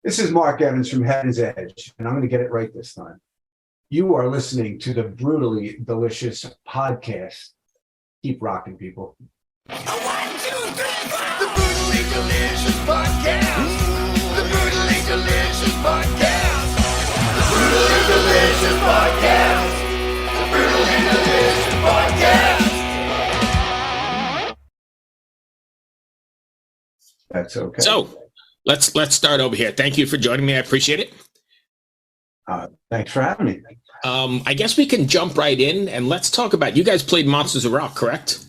This is Mark Evans from Heaven's Edge, and I'm going to get it right this time. You are listening to the Brutally Delicious podcast. Keep rocking, people. 1, 2, 3, 4. The Brutally Delicious podcast. The Brutally Delicious podcast. The Brutally Delicious podcast. The Brutally Delicious podcast. That's okay. So let's start over here. Thank you for joining me. I appreciate it. Thanks for having me. I guess we can jump right in and let's talk about, you guys played Monsters of Rock, correct?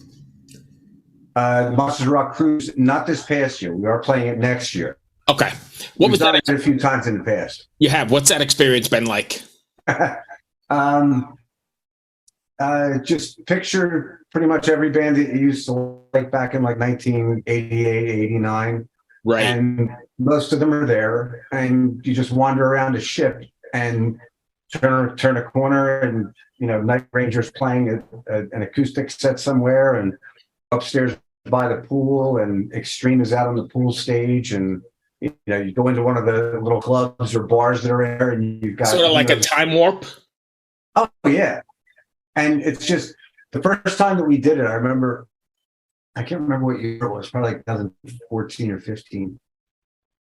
The Monsters of Rock cruise, not this past year. We are playing it next year. Okay. What was We've that? done it a few times in the past. You have. What's that experience been like? Just picture pretty much every band that you used to like back in like 1988, 89. Right. And most of them are there, and you just wander around a ship and turn a corner, and Night Ranger's playing an acoustic set somewhere, and upstairs by the pool, and Extreme is out on the pool stage, and you go into one of the little clubs or bars that are there, and you've got sort of like a time warp. Oh yeah, and it's just the first time that we did it. I remember. I can't remember what year it was, probably like 2014 or 15.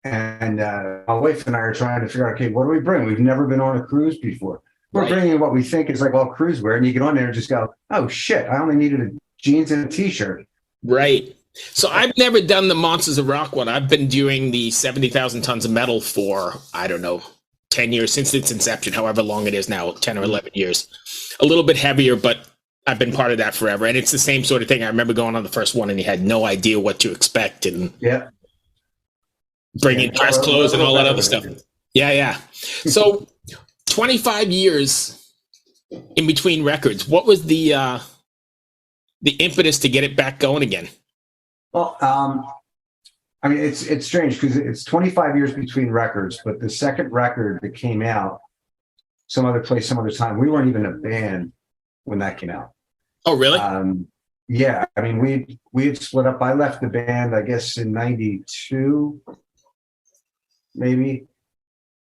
And my wife and I are trying to figure out, okay, what do we bring? We've never been on a cruise before. We're bringing what we think is like all cruise wear, and you get on there and just go, oh shit, I only needed a jeans and a t-shirt. Right. So I've never done the Monsters of Rock one. I've been doing the 70,000 tons of metal for, I don't know, 10 years since its inception, however long it is now, 10 or 11 years. A little bit heavier, but I've been part of that forever. And it's the same sort of thing. I remember going on the first one and you had no idea what to expect, and bringing dress clothes and all that other stuff. Yeah. So 25 years in between records. What was the impetus to get it back going again? Well, I mean, it's strange because it's 25 years between records, but the second record that came out some other place, some other time, we weren't even a band when that came out. Oh, really? Yeah. I mean, we had split up. I left the band, I guess, in 92, maybe.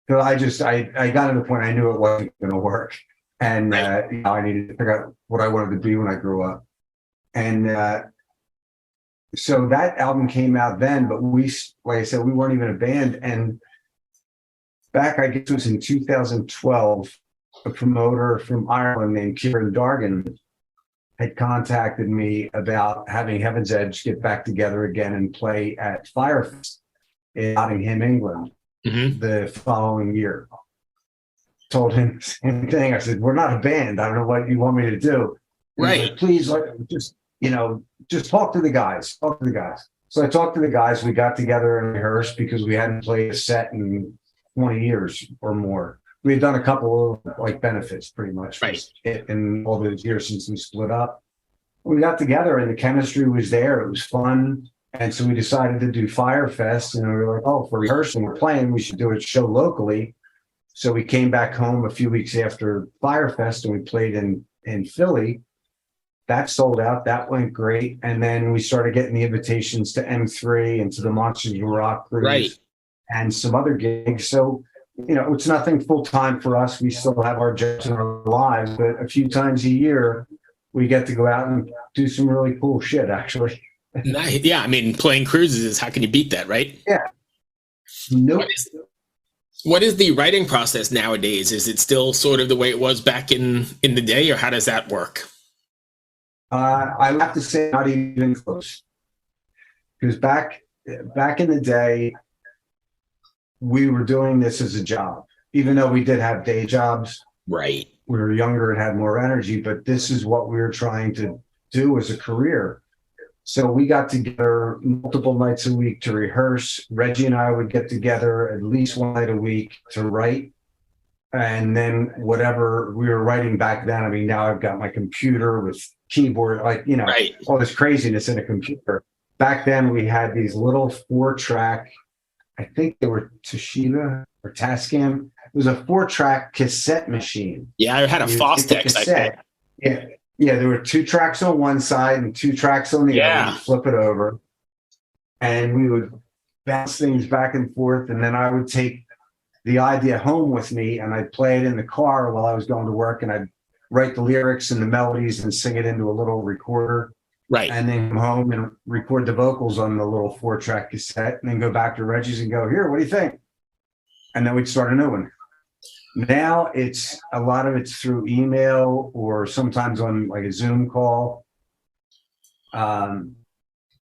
So I got to the point I knew it wasn't going to work. And I needed to figure out what I wanted to be when I grew up. And so that album came out then, but like I said, we weren't even a band. And back, I guess it was in 2012, a promoter from Ireland named Kieran Dargan had contacted me about having Heaven's Edge get back together again and play at Firefest in Nottingham, England, the following year. Told him the same thing. I said, we're not a band. I don't know what you want me to do. Right. Said, please, just talk to the guys. Talk to the guys. So I talked to the guys. We got together and rehearsed because we hadn't played a set in 20 years or more. We had done a couple of like benefits pretty much in all those years since we split up. We got together and the chemistry was there. It was fun. And so we decided to do Firefest, and we were like, oh, if we're rehearsing, we're playing, we should do a show locally. So we came back home a few weeks after Firefest and we played in Philly. That sold out. That went great. And then we started getting the invitations to M3 and to the Monsters of Rock cruise and some other gigs. So it's nothing full time for us. We still have our jobs and our lives, but a few times a year, we get to go out and do some really cool shit, actually. Nice. Yeah, I mean, playing cruises, how can you beat that, right? Yeah. Nope. What is the writing process nowadays? Is it still sort of the way it was back in the day, or how does that work? I have to say not even close. Because back in the day, we were doing this as a job, even though we did have day jobs. Right. We were younger and had more energy, but this is what we were trying to do as a career. So we got together multiple nights a week to rehearse. Reggie and I would get together at least one night a week to write. And then whatever we were writing back then, I mean, now I've got my computer with keyboard, all this craziness in a computer. Back then we had these little 4-track, I think they were Toshiba or Tascam. It was a 4-track cassette machine. Yeah, I had a Fostex, I think. Yeah, there were 2 tracks on one side and 2 tracks on the other. You'd flip it over. And we would bounce things back and forth. And then I would take the idea home with me and I'd play it in the car while I was going to work, and I'd write the lyrics and the melodies and sing it into a little recorder. Right. And then come home and record the vocals on the little 4-track cassette, and then go back to Reggie's and go, here, what do you think? And then we'd start a new one. Now it's a lot of it's through email or sometimes on like a Zoom call.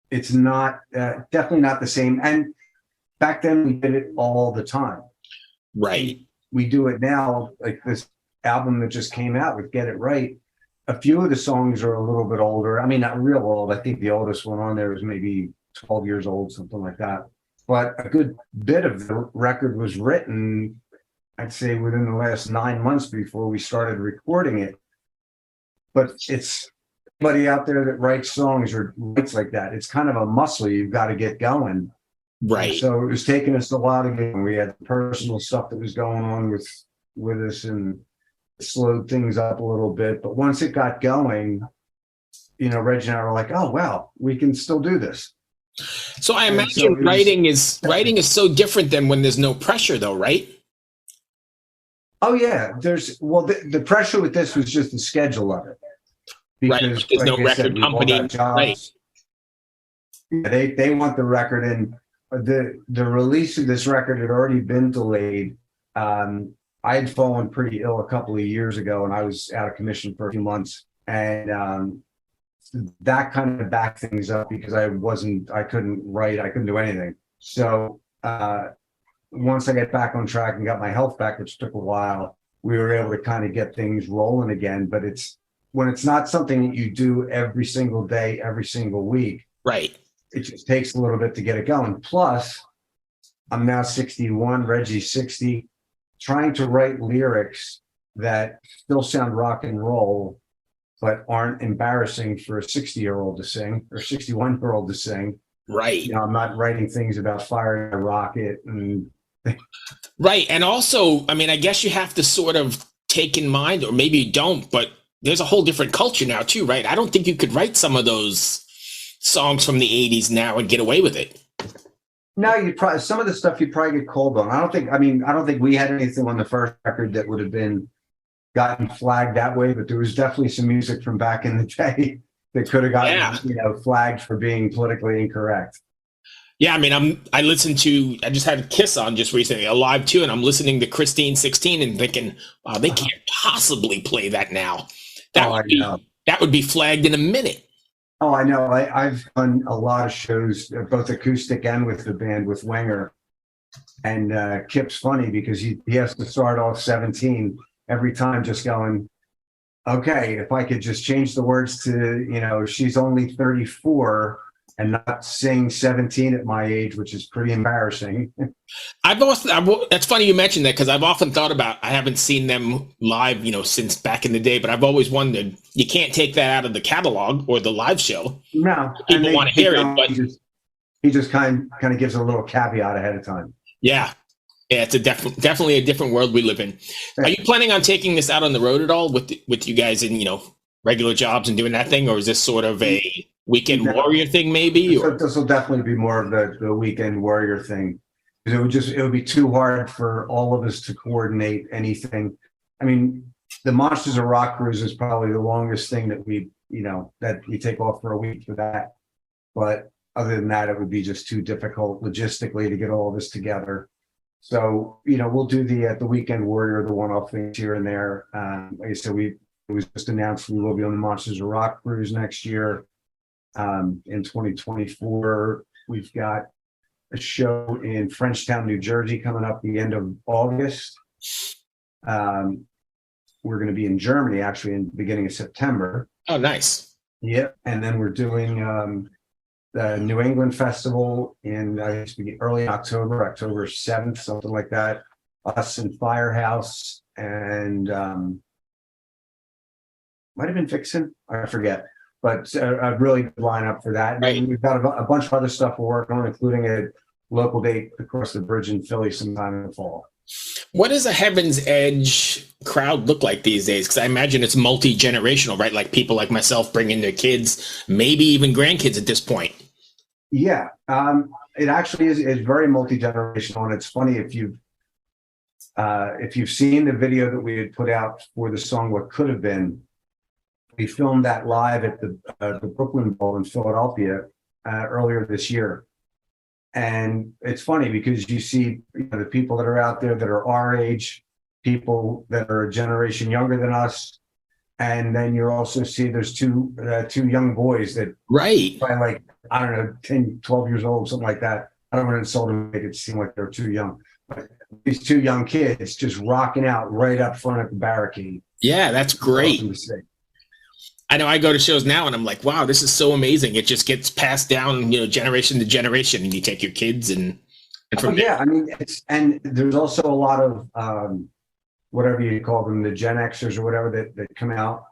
It's not definitely not the same. And back then we did it all the time. Right. We do it now, like this album that just came out with Get It Right. A few of the songs are a little bit older. I mean, not real old. I think the oldest one on there was maybe 12 years old, something like that. But a good bit of the record was written, I'd say, within the last 9 months before we started recording it. But it's somebody out there that writes songs or writes like that. It's kind of a muscle you've got to get going. Right. And so it was taking us a while to get. We had personal stuff that was going on with us, and slowed things up a little bit. But once it got going, you know, Reg and I were like, oh, wow, we can still do this. So I imagine writing is so different than when there's no pressure, though, right? Oh, yeah. The pressure with this was just the schedule of it. Because right. There's no record company. Right. Yeah, they want the record, and the release of this record had already been delayed. I had fallen pretty ill a couple of years ago, and I was out of commission for a few months, and that kind of backed things up because I couldn't write, I couldn't do anything. So once I get back on track and got my health back, which took a while, we were able to kind of get things rolling again. But when it's not something that you do every single day, every single week, right? It just takes a little bit to get it going. Plus, I'm now 61, Reggie's 60. Trying to write lyrics that still sound rock and roll, but aren't embarrassing for a 60-year-old to sing or 61-year-old to sing. Right. You know, I'm not writing things about firing a rocket and. Right. And also, I mean, I guess you have to sort of take in mind, or maybe you don't, but there's a whole different culture now too, right? I don't think you could write some of those songs from the 80s now and get away with it. No, some of the stuff you'd probably get called on. I don't think we had anything on the first record that would have been gotten flagged that way, but there was definitely some music from back in the day that could have gotten flagged for being politically incorrect. Yeah, I mean, I just had Kiss on just recently, a live too, and I'm listening to Christine 16 and thinking, wow, they can't possibly play that now. That would be flagged in a minute. Oh, I know. I've done a lot of shows, both acoustic and with the band with Wenger. And Kip's funny because he has to start off 17 every time just going, okay, if I could just change the words to, you know, she's only 34 and not sing 17 at my age, which is pretty embarrassing. That's funny you mentioned that, because I've often thought about, I haven't seen them live, you know, since back in the day, but I've always wondered, you can't take that out of the catalog or the live show. No. People want to hear it, but he just kind of gives a little caveat ahead of time. Yeah. Yeah, it's definitely a different world we live in. Are you planning on taking this out on the road at all with you guys in, you know, regular jobs and doing that thing, or is this sort of a weekend warrior thing maybe? This will definitely be more of the weekend warrior thing, because it would be too hard for all of us to coordinate anything. I mean, the Monsters of Rock cruise is probably the longest thing that we take off for a week for that. But other than that, it would be just too difficult logistically to get all of this together. So, you know, we'll do the weekend warrior, the one-off things here and there. Like I said, it was just announced we will be on the Monsters of Rock cruise next year. In 2024, we've got a show in Frenchtown, New Jersey coming up the end of August. We're going to be in Germany actually in the beginning of September. Oh, nice. Yep. And then we're doing the New England Festival in early October 7th, something like that. Us and Firehouse and might have been Vixen, I forget. But a really good lineup for that. Right. And we've got a bunch of other stuff we're working on, including a local date across the bridge in Philly sometime in the fall. What does a Heaven's Edge crowd look like these days? Because I imagine it's multi-generational, right? Like people like myself bringing their kids, maybe even grandkids at this point. Yeah. it actually is very multi-generational, and it's funny if you've seen the video that we had put out for the song "What Could Have Been." We filmed that live at the Brooklyn Bowl in Philadelphia earlier this year, and it's funny because you see the people that are out there that are our age, people that are a generation younger than us, and then you also see there's two young boys that Right. probably like, I don't know, 10, 12 years old, something like that. I don't want to insult them, make it seem like they're too young. But these two young kids just rocking out right up front of the barricade. Yeah, that's great. Awesome to see. I know I go to shows now and I'm like, wow, this is so amazing. It just gets passed down, generation to generation, and you take your kids and from there. Yeah, I mean, and there's also a lot of whatever you call them, the Gen Xers or whatever that come out,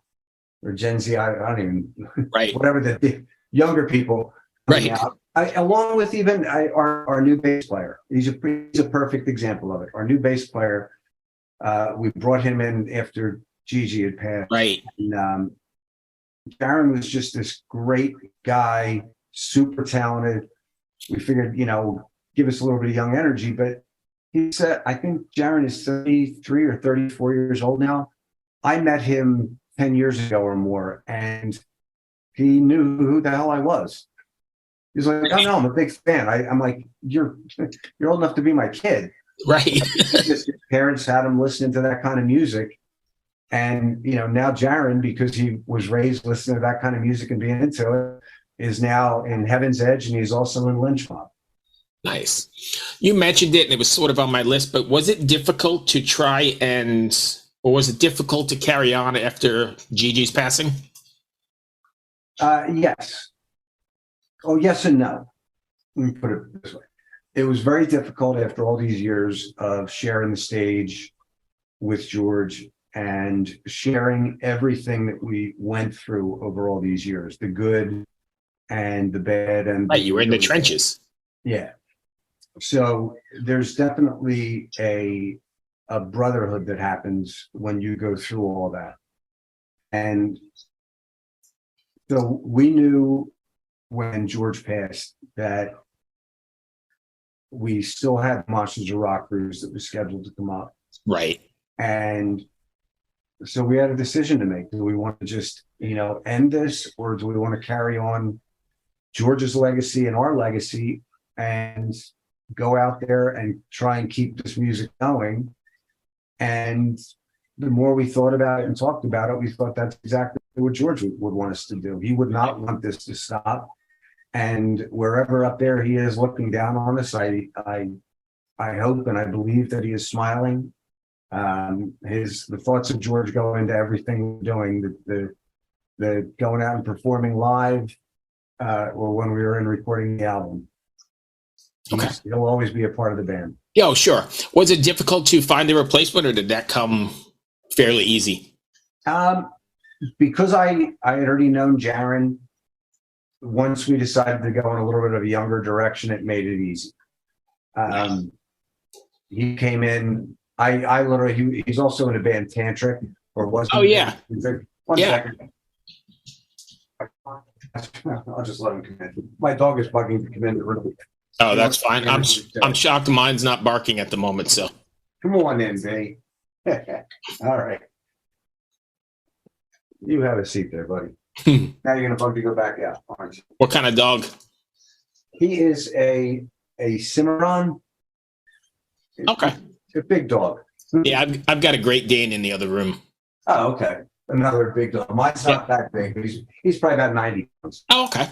or Gen Z, I don't even, Right. whatever the younger people. Right. Out. Along with even our new bass player. He's a perfect example of it. Our new bass player, we brought him in after Gigi had passed. Right. And Jaron was just this great guy, super talented. We figured, give us a little bit of young energy, but he said, I think Jaron is 33 or 34 years old now. I met him 10 years ago or more, and he knew who the hell I was. He's like, oh no, I'm a big fan. I'm like, you're old enough to be my kid. Right. His parents had him listening to that kind of music. And, now Jaron, because he was raised listening to that kind of music and being into it, is now in Heaven's Edge, and he's also in Lynch Mob. Nice. You mentioned it, and it was sort of on my list, but was it difficult to try or was it difficult to carry on after Gigi's passing? Yes. Oh, yes and no. Let me put it this way. It was very difficult after all these years of sharing the stage with George and sharing everything that we went through over all these years, the good and the bad. And right, you were in the trenches. Yeah. So there's definitely a brotherhood that happens when you go through all that. And so we knew when George passed that we still had Monsters of Rock cruise that was scheduled to come up. Right. And so we had a decision to make. Do we want to just, end this, or do we want to carry on George's legacy and our legacy and go out there and try and keep this music going? And the more we thought about it and talked about it, we thought that's exactly what George would want us to do. He would not want this to stop. And wherever up there he is looking down on us, I hope and I believe that he is smiling. The thoughts of George go into everything we're doing, the going out and performing live, or when we were in recording the album. Okay. He'll always be a part of the band. Yeah, sure. Was it difficult to find a replacement, or did that come fairly easy? Because I had already known Jaron, once we decided to go in a little bit of a younger direction, it made it easy. He came in. I literally, he's also in a band Tantric, or was. Oh yeah. One second. I'll just let him come in. My dog is bugging to come in the room. Oh, that's fine. I'm shocked mine's not barking at the moment. So come on in, Benny. All right. You have a seat there, buddy. Now you're gonna bug to go back out, aren't you? What kind of dog? He is a Cimarron. Okay. A big dog. Yeah, I've got a Great Dane in the other room. Oh, okay. Another big dog. Mine's not that big, but he's probably about 90 pounds. Oh, okay.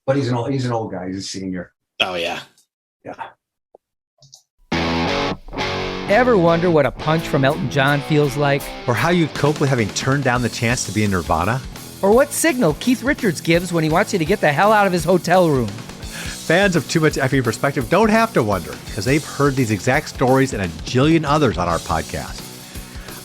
But he's an old guy. He's a senior. Oh yeah. Yeah. Ever wonder what a punch from Elton John feels like? Or how you'd cope with having turned down the chance to be in Nirvana? Or what signal Keith Richards gives when he wants you to get the hell out of his hotel room? Fans of Too Much Effing Perspective don't have to wonder, because they've heard these exact stories and a jillion others on our podcast.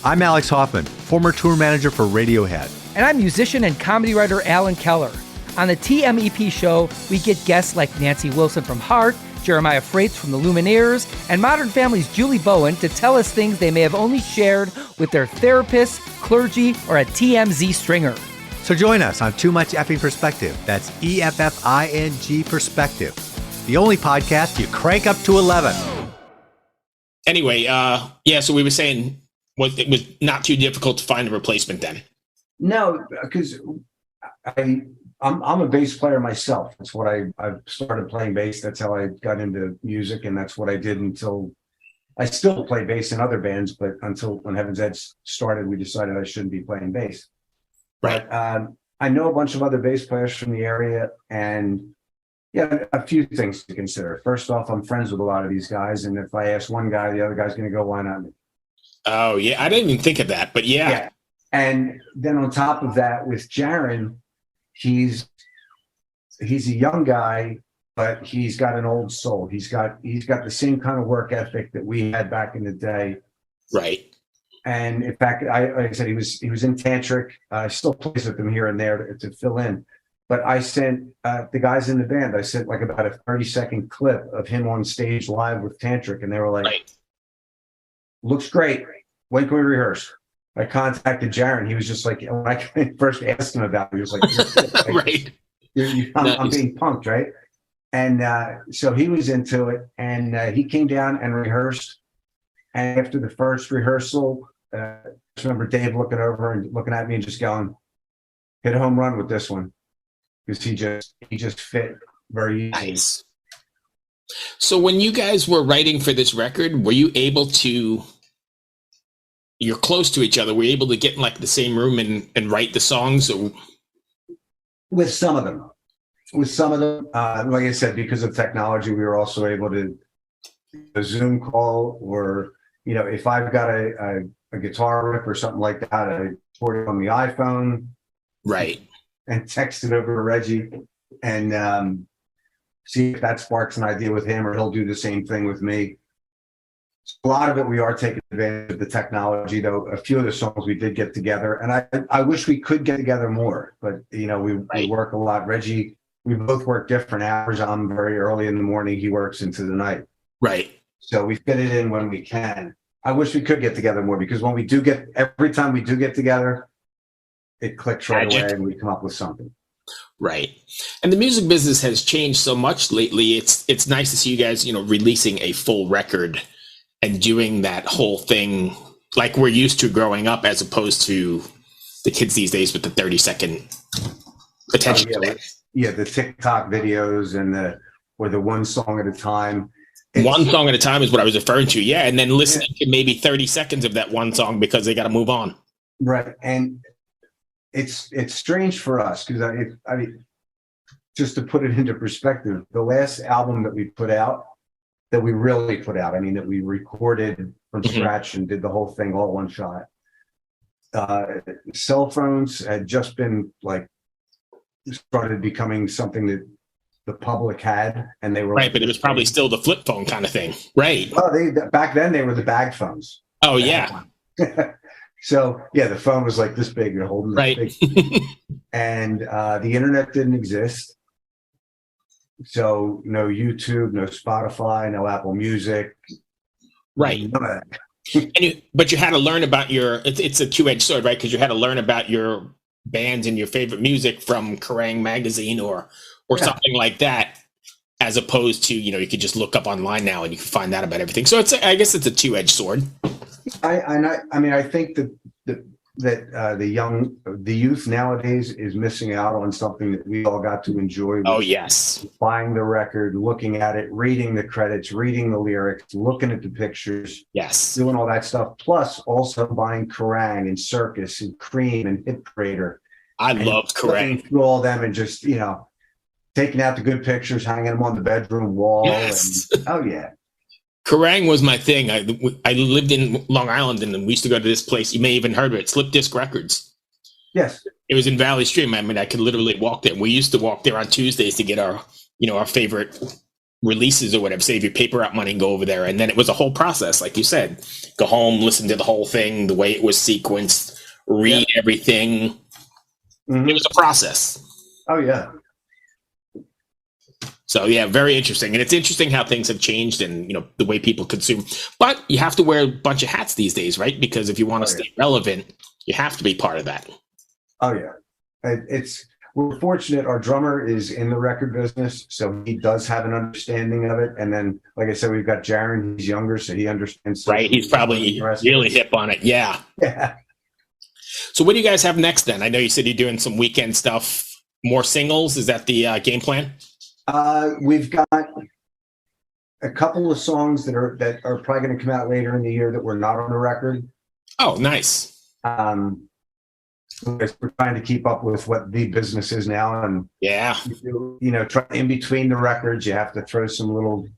I'm Alex Hoffman, former tour manager for Radiohead. And I'm musician and comedy writer Alan Keller. On the TMEP show, we get guests like Nancy Wilson from Heart, Jeremiah Freites from the Lumineers, and Modern Family's Julie Bowen to tell us things they may have only shared with their therapist, clergy, or a TMZ stringer. So join us on Too Much Effing Perspective. That's EFFING Perspective. the only podcast you crank up to 11. Anyway, yeah, so we were saying it was not too difficult to find a replacement then. No, because I'm a bass player myself. That's what I started playing bass. That's how I got into music, and that's what I did until I still play bass in other bands. But until when Heaven's Edge started, we decided I shouldn't be playing bass. Right. But I know a bunch of other bass players from the area, and yeah, a few things to consider. First off, I'm friends with a lot of these guys, and if I ask one guy, the other guy's going to go, "Why not me?" Oh yeah, I didn't even think of that, but yeah. And then on top of that, with Jaron, he's a young guy, but he's got an old soul. He's got the same kind of work ethic that we had back in the day. Right. And in fact, like I said, he was in Tantric. I still plays with them here and there to fill in. But I sent the guys in the band, I sent like about a 30-second clip of him on stage live with Tantric, and they were like, Right. "Looks great. When can we rehearse?" I contacted Jaron. He was just like, when I first asked him about it, he was like, Right. I'm being punked, right? And so he was into it, and he came down and rehearsed. And after the first rehearsal, I remember Dave looking over and looking at me and just going, "Hit a home run with this one," because he just fit very easy. Nice. So when you guys were writing for this record, were you able to? You're close to each other. Were you able to get in like the same room and write the songs? Or? With some of them, like I said, because of technology, we were also able to a Zoom call, or if I've got a guitar riff or something like that, I record it on the iPhone, Right, and text it over to Reggie, and see if that sparks an idea with him, or he'll do the same thing with me. A lot of it, we are taking advantage of the technology, though. A few of the songs we did get together, and I wish we could get together more, but we work a lot. Reggie, we both work different hours. I'm very early in the morning. He works into the night. right. So we fit it in when we can. I wish we could get together more, because when every time we do get together, it clicks right away and we come up with something. Right. And the music business has changed so much lately. It's nice to see you guys, releasing a full record and doing that whole thing like we're used to growing up, as opposed to the kids these days with the 30-second attention span. Yeah, the TikTok videos and the one song at a time. One song at a time is what I was referring to. Yeah. And then listening to maybe 30 seconds of that one song because they got to move on. Right. And it's strange for us, because I mean, just to put it into perspective, the last album that we put out, that we really put out, that we recorded from scratch and did the whole thing all one shot. Cell phones had just been started becoming something that the public had, and they were right, but it was probably still the flip phone kind of thing, right? Oh, back then they were the bag phones. Oh yeah. So yeah, the phone was like this big, you're holding this big, and the internet didn't exist. So no YouTube, no Spotify, no Apple Music. Right. But you had to learn about it's a two-edged sword, right? Because you had to learn about your bands and your favorite music from Kerrang! Magazine or something like that, as opposed to, you could just look up online now and you can find out about everything. So I guess it's a two-edged sword. I think that the youth nowadays is missing out on something that we all got to enjoy. Oh yes. Buying the record, looking at it, reading the credits, reading the lyrics, looking at the pictures. Yes. Doing all that stuff. Plus also buying Kerrang! And Circus and Cream and Hit Parader. I loved Kerrang! Through all them and just, taking out the good pictures, hanging them on the bedroom wall. Yes. And, oh yeah. Kerrang! Was my thing. I lived in Long Island, and we used to go to this place. You may even heard of it, Slip Disc Records. Yes. It was in Valley Stream. I could literally walk there. We used to walk there on Tuesdays to get our favorite releases or whatever, save your paper out money and go over there. And then it was a whole process, like you said. Go home, listen to the whole thing, the way it was sequenced, read everything. Mm-hmm. It was a process. Oh, yeah. So yeah, very interesting. And it's interesting how things have changed and, the way people consume. But you have to wear a bunch of hats these days, right? Because if you want to stay relevant, you have to be part of that. Oh yeah. we're fortunate. Our drummer is in the record business, so he does have an understanding of it. And then, like I said, we've got Jaron. He's younger, so he understands. Right. He's probably really hip on it. Yeah. Yeah. So what do you guys have next then? I know you said you're doing some weekend stuff, more singles. Is that the game plan? We've got a couple of songs that are probably going to come out later in the year that were not on the record. Oh, nice. We're trying to keep up with what the business is now, and Yeah. try in between the records, you have to throw some little,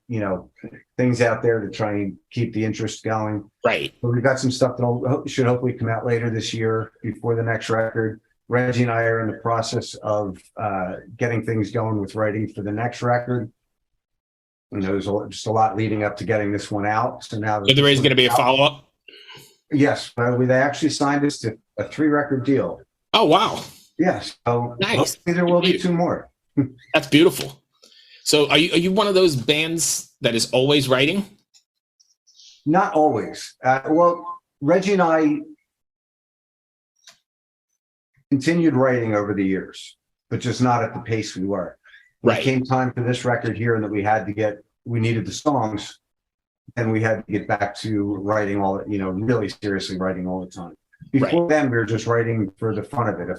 things out there to try and keep the interest going. Right. But we've got some stuff that should hopefully come out later this year before the next record. Reggie and I are in the process of getting things going with writing for the next record. There's just a lot leading up to getting this one out. So now So there is going to be a follow-up? Yes, they actually signed us to a 3-record deal. Oh, wow. Yes. So Nice. hopefully there will be 2 more. That's beautiful. So are you one of those bands that is always writing? Not always. Well, Reggie and I continued writing over the years, but just not at the pace we were. When Right. it came time for this record here and that we needed the songs, and we had to get back to writing really seriously writing all the time. Before then, we were just writing for the fun of it. If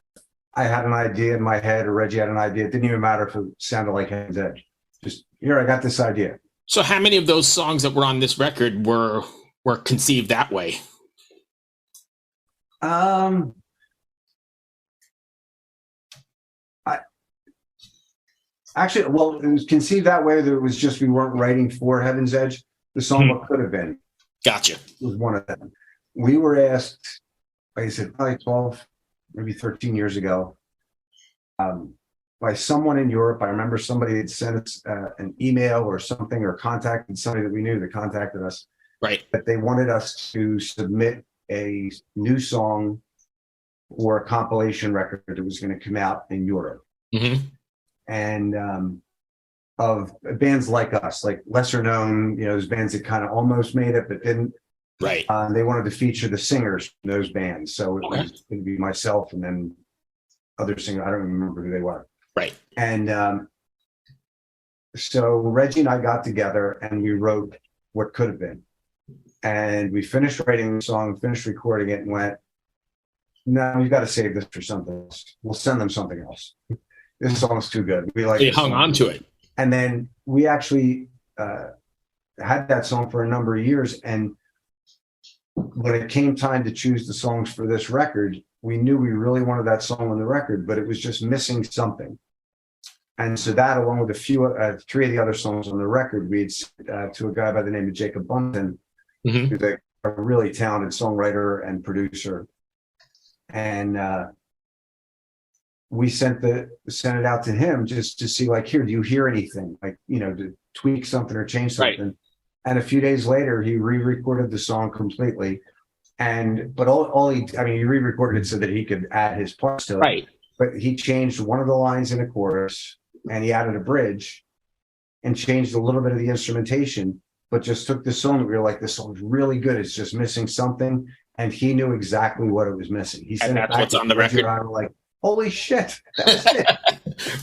I had an idea in my head or Reggie had an idea, it didn't even matter if it sounded like Heaven's Edge. Just, here, I got this idea. So how many of those songs that were on this record were conceived that way? Actually, well, it was conceived that way. That it was just we weren't writing for Heaven's Edge. The song What Could Have Been Gotcha. was one of them. We were asked, like I said, probably 12, maybe 13 years ago, by someone in Europe. I remember somebody had sent us an email or something, or contacted somebody that we knew that contacted us. Right. That they wanted us to submit a new song for a compilation record that was going to come out in Europe. Mm-hmm. And of bands like us, like lesser known, those bands that kind of almost made it but didn't. Right. They wanted to feature the singers from those bands, so it was going to be myself and then other singers. I don't remember who they were. Right. And so Reggie and I got together and we wrote What Could Have Been, and we finished writing the song, finished recording it, and went, "No, we've got to save this for something else. We'll send them something else. This song's too good." We They hung on to it. And then we actually had that song for a number of years. And when it came time to choose the songs for this record, we knew we really wanted that song on the record, but it was just missing something. And so that, along with 3 of the other songs on the record, we had to a guy by the name of Jacob Bunton, Mm-hmm. who's a really talented songwriter and producer. And we sent it out to him just to see, like, here, do you hear anything? Like, to tweak something or change something. Right. And a few days later, he re-recorded the song completely. But he re-recorded it so that he could add his parts to it. Right. But he changed one of the lines in a chorus, and he added a bridge and changed a little bit of the instrumentation, but just took the song. We were like, this song's really good. It's just missing something. And he knew exactly what it was missing. He said, that's what's on the record. And I was like, holy shit. That's it.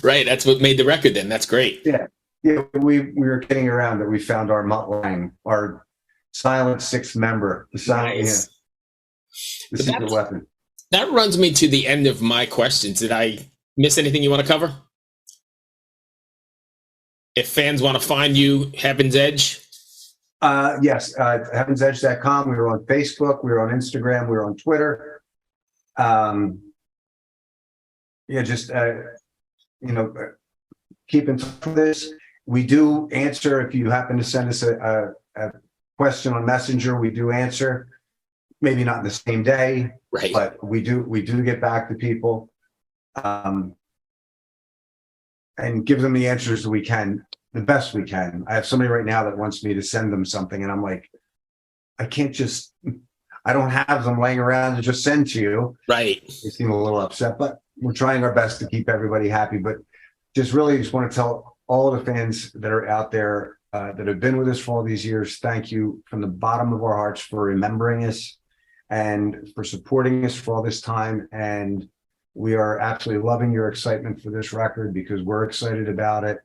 Right. That's what made the record then. That's great. Yeah. Yeah. We were kidding around that we found our Mutt Lang, our silent 6th member, the silent, Nice. the secret weapon. That runs me to the end of my questions. Did I miss anything you want to cover? If fans want to find you, Heaven's Edge. Yes. Heavensedge.com. We were on Facebook. We were on Instagram. We were on Twitter. Keep in touch with this. We do answer if you happen to send us a question on Messenger. We do answer, maybe not in the same day, Right. but we do get back to people, and give them the answers that we can, the best we can. I have somebody right now that wants me to send them something, and I'm like, I don't have them laying around to just send to you. Right. They seem a little upset, but we're trying our best to keep everybody happy. But just want to tell all of the fans that are out there that have been with us for all these years, thank you from the bottom of our hearts for remembering us and for supporting us for all this time. And We are absolutely loving your excitement for this record because we're excited about it.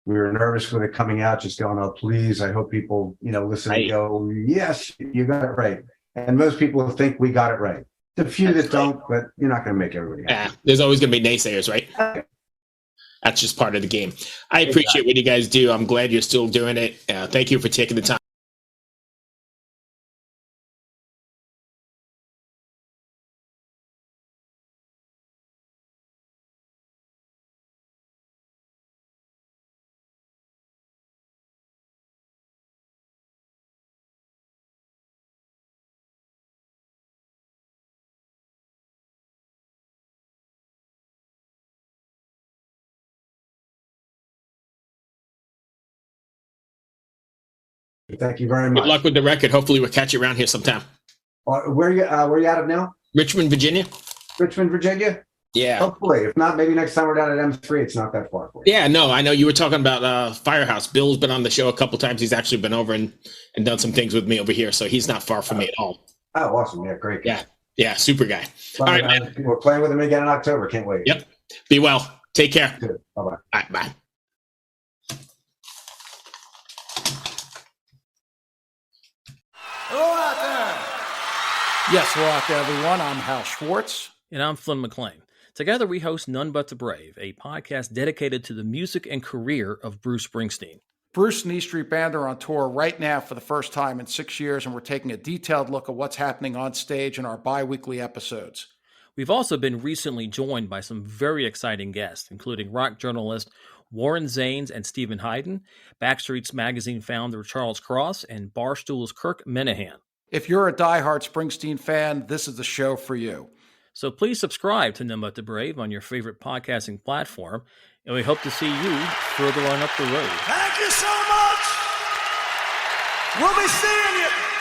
We were nervous with it coming out, just going, oh, please. I hope people, listen and go, yes, you got it right. And most people think we got it right. The few that don't, but you're not going to make everybody happy. Yeah, there's always going to be naysayers, right? That's just part of the game. I appreciate what you guys do. I'm glad you're still doing it. Thank you for taking the time. Thank you very Good much. luck with the record. Hopefully we'll catch you around here sometime. Where you out of now? Richmond, Virginia? Richmond, Virginia? Yeah. Hopefully. If not, maybe next time we're down at M3, it's not that far for you. Yeah, no, I know you were talking about Firehouse. Bill's been on the show a couple times. He's actually been over and done some things with me over here, so he's not far from me at all. Oh, awesome. Yeah, great. Yeah, super guy. All right, man. We're playing with him again in October. Can't wait. Yep. Be well. Take care. Good. Bye-bye. All right, bye. Hello out there. Yes, hello out there, everyone. I'm Hal Schwartz. And I'm Flynn McLean. Together we host None But the Brave, a podcast dedicated to the music and career of Bruce Springsteen. Bruce and E Street Band are on tour right now for the first time in 6 years, and we're taking a detailed look at what's happening on stage in our bi-weekly episodes. We've also been recently joined by some very exciting guests, including rock journalist Warren Zanes and Stephen Hayden, Backstreet's Magazine founder Charles Cross, and Barstool's Kirk Minahan. If you're a diehard Springsteen fan, this is the show for you. So please subscribe to None But the Brave on your favorite podcasting platform, and we hope to see you further on up the road. Thank you so much. We'll be seeing you.